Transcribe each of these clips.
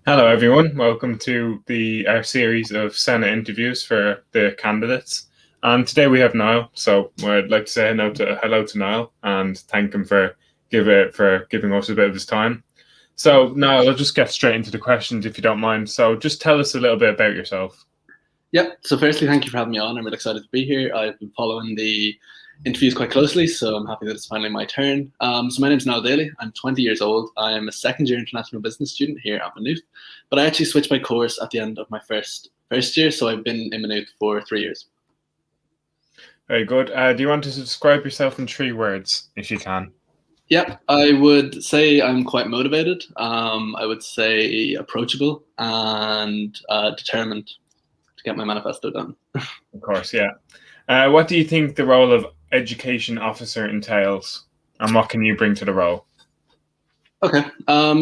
Hello, everyone. Welcome to our series of Senate interviews for the candidates. And today we have Niall. So I'd like to say hello to Niall and thank him for giving us a bit of his time. So Niall, I'll just get straight into the questions if you don't mind. So just tell us a little bit about yourself. Yep. So firstly, thank you for having me on. I'm really excited to be here. I've been following the interviews quite closely, so I'm happy that it's finally my turn. So my name's Niall Daly. I'm 20 years old. I'm a second-year international business student here at Maynooth, but I actually switched my course at the end of my first year, so I've been in Maynooth for 3 years. Very good. Do you want to describe yourself in 3 words, if you can? Yep, I would say I'm quite motivated. I would say approachable and determined to get my manifesto done. Of course, yeah. What do you think the role of education officer entails, and what can you bring to the role? Okay.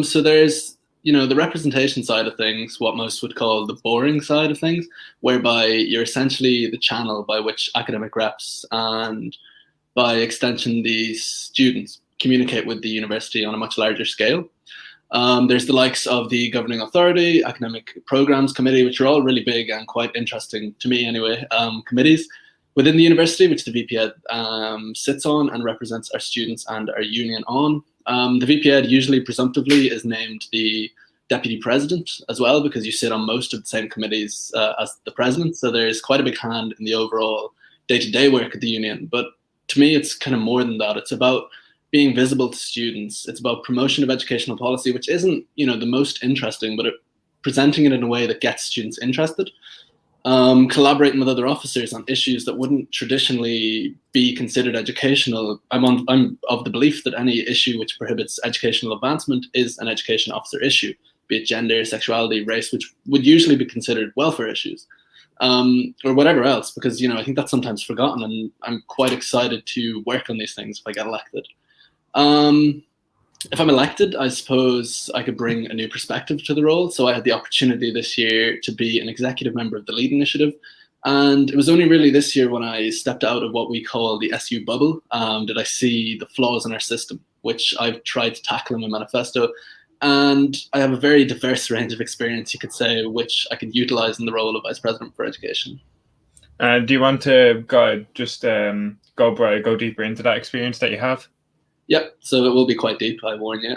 So there's, the representation side of things, what most would call the boring side of things, whereby you're essentially the channel by which academic reps and by extension these students communicate with the university on a much larger scale. There's the likes of the governing authority, academic programs committee, which are all really big and quite interesting to me anyway, committees within the university, which the VP-Ed sits on and represents our students and our union on. The VP-Ed usually presumptively is named the deputy president as well, because you sit on most of the same committees as the president. So there's quite a big hand in the overall day-to-day work of the union. But to me, it's kind of more than that. It's about being visible to students. It's about promotion of educational policy, which isn't, the most interesting, but presenting it in a way that gets students interested. Collaborating with other officers on issues that wouldn't traditionally be considered educational. I'm of the belief that any issue which prohibits educational advancement is an education officer issue, be it gender, sexuality, race, which would usually be considered welfare issues, or whatever else, because, I think that's sometimes forgotten, and I'm quite excited to work on these things if I get elected. If I'm elected, I suppose I could bring a new perspective to the role. So I had the opportunity this year to be an executive member of the LEAD initiative. And it was only really this year when I stepped out of what we call the SU bubble did I see the flaws in our system, which I've tried to tackle in my manifesto. And I have a very diverse range of experience, you could say, which I could utilize in the role of Vice President for Education. Do you want to go deeper into that experience that you have? Yep, so it will be quite deep, I warn you.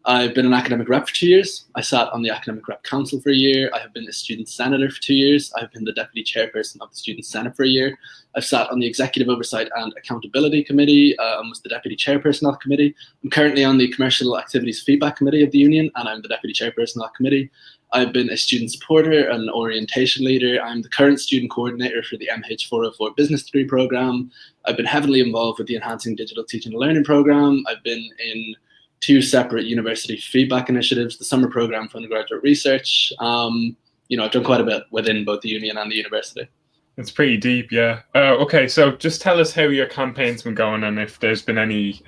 I've been an academic rep for 2 years. I sat on the academic rep council for a year. I have been a student senator for 2 years. I've been the deputy chairperson of the student senate for a year. I've sat on the executive oversight and accountability committee and was the deputy chairperson of that committee. I'm currently on the commercial activities feedback committee of the union, and I'm the deputy chairperson of that committee. I've been a student supporter and an orientation leader. I'm the current student coordinator for the MH404 business degree program. I've been heavily involved with the Enhancing Digital Teaching and Learning program. I've been in 2 separate university feedback initiatives, the summer program for undergraduate research. I've done quite a bit within both the union and the university. It's pretty deep, yeah. Okay, so just tell us how your campaign's been going and if there's been any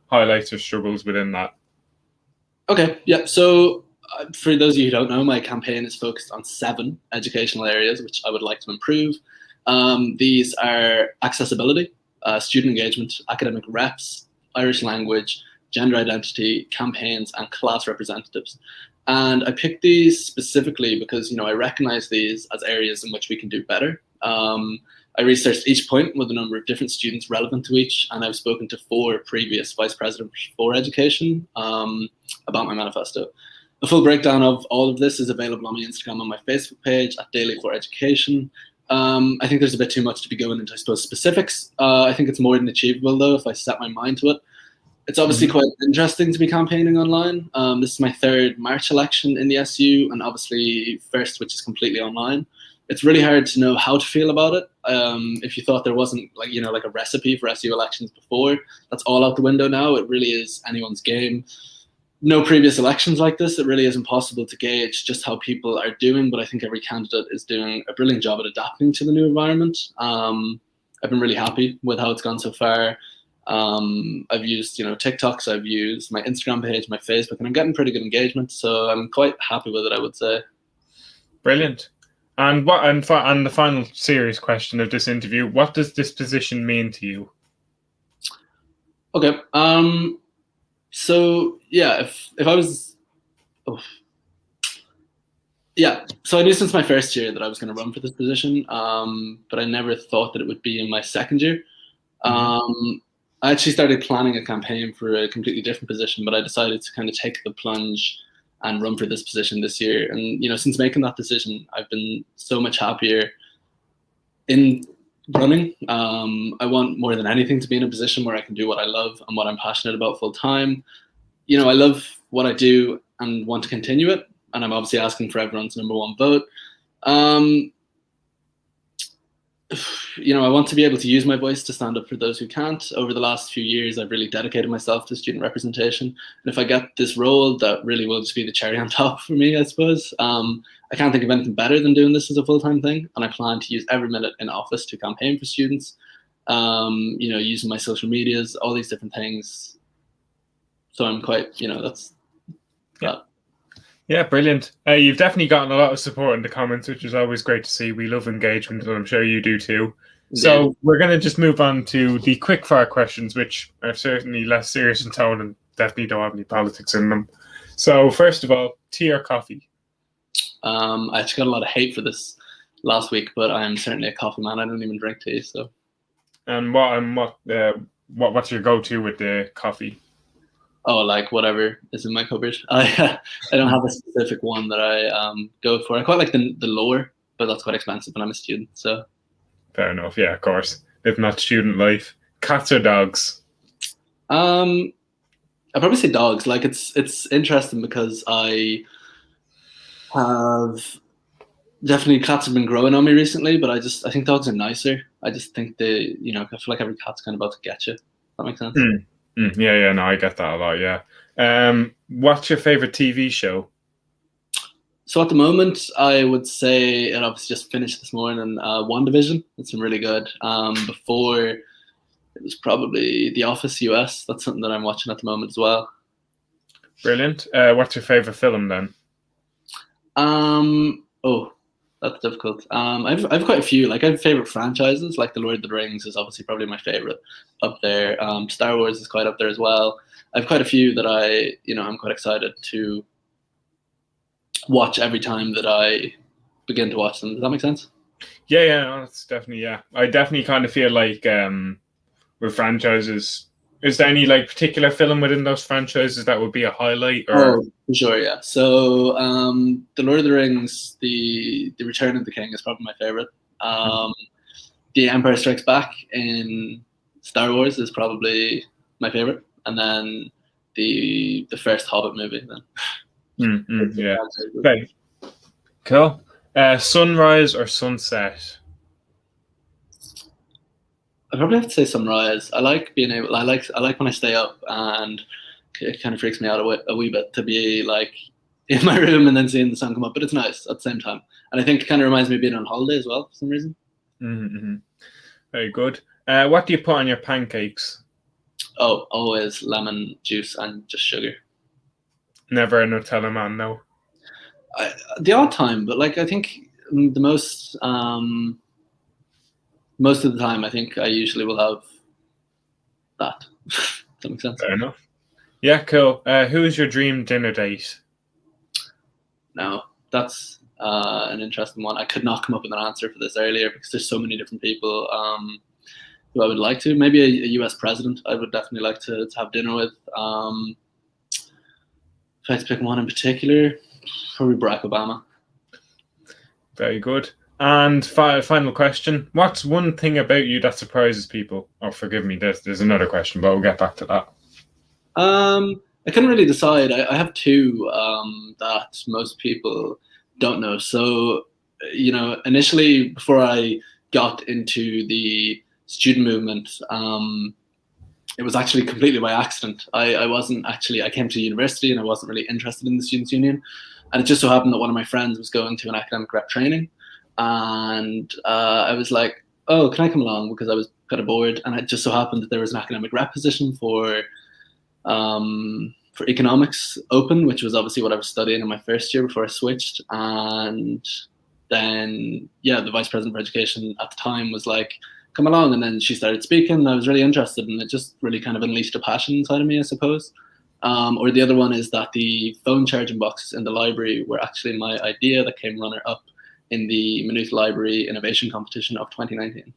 highlights or struggles within that. Okay, yeah. So for those of you who don't know, my campaign is focused on 7 educational areas, which I would like to improve. These are accessibility, student engagement, academic reps, Irish language, gender identity, campaigns, and class representatives. And I picked these specifically because, I recognize these as areas in which we can do better. I researched each point with a number of different students relevant to each, and I've spoken to 4 previous vice presidents for education about my manifesto. The full breakdown of all of this is available on my Instagram and my Facebook page at Daly for Education. I think there's a bit too much to be going into, I suppose, specifics. I think it's more than achievable, though, if I set my mind to it. It's obviously quite interesting to be campaigning online. This is my 3rd March election in the SU, and obviously first, which is completely online. It's really hard to know how to feel about it. If you thought there wasn't like a recipe for SU elections before, that's all out the window now. It really is anyone's game. No previous elections like this, it really is impossible to gauge just how people are doing, but I think every candidate is doing a brilliant job at adapting to the new environment. I've been really happy with how it's gone so far. I've used, TikToks, I've used my Instagram page, my Facebook, and I'm getting pretty good engagement, so I'm quite happy with it, I would say. Brilliant. And the final serious question of this interview, what does this position mean to you? Okay. So yeah, if I was, Yeah, so I knew since my first year that I was going to run for this position, but I never thought that it would be in my second year. I actually started planning a campaign for a completely different position, but I decided to kind of take the plunge and run for this position this year. And since making that decision, I've been so much happier in running. I want more than anything to be in a position where I can do what I love and what I'm passionate about full time. I love what I do and want to continue it. And I'm obviously asking for everyone's number one vote. I want to be able to use my voice to stand up for those who can't. Over the last few years, I've really dedicated myself to student representation. And if I get this role, that really will just be the cherry on top for me, I suppose. I can't think of anything better than doing this as a full-time thing. And I plan to use every minute in office to campaign for students, using my social medias, all these different things. So I'm quite, that's that. Yeah, brilliant. You've definitely gotten a lot of support in the comments, which is always great to see. We love engagement, and I'm sure you do too. Indeed. So we're going to just move on to the quickfire questions, which are certainly less serious in tone and definitely don't have any politics in them. So first of all, tea or coffee? I actually got a lot of hate for this last week, but I'm certainly a coffee man. I don't even drink tea. So. And what's your go-to with the coffee? Oh, like whatever is in my cupboard. I don't have a specific one that I go for. I quite like the lower, but that's quite expensive when I'm a student. So fair enough. Yeah, of course. If not student life, cats or dogs? I'd probably say dogs. Like it's interesting because I have definitely cats have been growing on me recently, but I think dogs are nicer. I just think I feel like every cat's kind of about to get you. Does that make sense? Yeah, no, I get that a lot, yeah. What's your favorite TV show? So at the moment, I would say it obviously just finished this morning, WandaVision. It's been really good. Before, it was probably The Office US. That's something that I'm watching at the moment as well. Brilliant. What's your favorite film then? Oh, that's difficult. I've quite a few. Like I have favorite franchises. Like The Lord of the Rings is obviously probably my favorite up there. Star Wars is quite up there as well. I have quite a few that I'm quite excited to watch every time that I begin to watch them. Does that make sense? Yeah, no, that's definitely, yeah. I definitely kind of feel like with franchises, is there any like particular film within those franchises that would be a highlight? Or? Oh, for sure, yeah. So The Lord of the Rings, the Return of the King is probably my favorite. The Empire Strikes Back in Star Wars is probably my favorite, and then the first Hobbit movie. Then. Yeah. Okay. Cool. Sunrise or sunset? I probably have to say sunrise. I like being able. I like when I stay up, and it kind of freaks me out a wee bit to be like in my room and then seeing the sun come up. But it's nice at the same time, and I think it kind of reminds me of being on holiday as well for some reason. Very good. What do you put on your pancakes? Oh, always lemon juice and just sugar. Never a Nutella man, no. The odd time, but like I think the most of the time, I think I usually will have that. Does that make sense? Fair enough. Yeah, cool. Who is your dream dinner date? No, that's an interesting one. I could not come up with an answer for this earlier because there's so many different people who I would like to. Maybe a US president I would definitely like to have dinner with. If I had to pick one in particular, probably Barack Obama. Very good. And final question. What's one thing about you that surprises people? Oh, forgive me, there's another question, but we'll get back to that. I couldn't really decide. I have two that most people don't know. So, initially, before I got into the student movement, it was actually completely by accident. I came to university and I wasn't really interested in the Students' Union. And it just so happened that one of my friends was going to an academic rep training. And I was like, oh, can I come along? Because I was kind of bored. And it just so happened that there was an academic rep position for economics open, which was obviously what I was studying in my first year before I switched. And then, the vice president for education at the time was like, come along. And then she started speaking and I was really interested, and it just really kind of unleashed a passion inside of me, I suppose. Or the other one is that the phone charging boxes in the library were actually my idea that came runner up in the Maynooth Library Innovation Competition of 2019.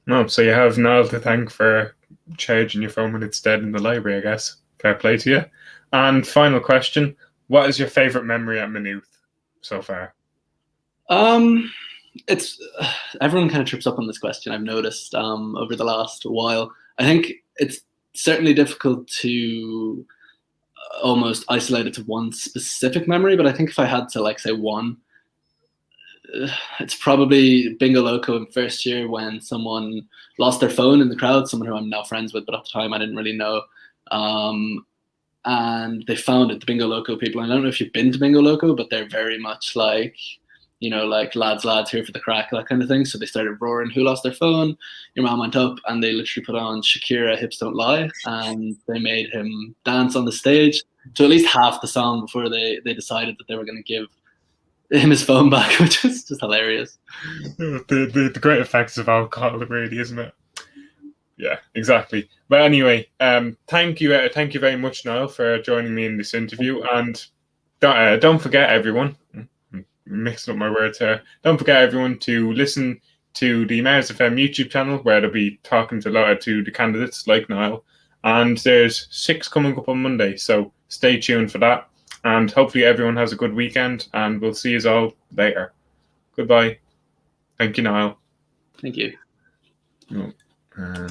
No, so you have Niall to thank for charging your phone when it's dead in the library, I guess. Fair play to you. And final question, what is your favourite memory at Maynooth so far? It's everyone kind of trips up on this question, I've noticed over the last while. I think it's certainly difficult to almost isolate it to one specific memory, but I think if I had to say one, it's probably Bingo Loco in first year when someone lost their phone in the crowd, someone who I'm now friends with, but at the time I didn't really know. And they found it, the Bingo Loco people. And I don't know if you've been to Bingo Loco, but they're very much like lads here for the crack, that kind of thing. So they started roaring, who lost their phone? Your man went up, and they literally put on Shakira, Hips Don't Lie, and they made him dance on the stage to at least half the song before they decided that they were going to give him his phone back, which is just hilarious. The great effects of alcohol, really, isn't it? Yeah, exactly. But anyway, thank you very much, Niall, for joining me in this interview. And don't forget, everyone, mixing up my words here. Don't forget, everyone, to listen to the MarsFm YouTube channel, where they'll be talking to the candidates like Niall. And there's 6 coming up on Monday, so stay tuned for that. And hopefully everyone has a good weekend, and we'll see you all later. Goodbye. Thank you, Niall. Thank you. Oh, and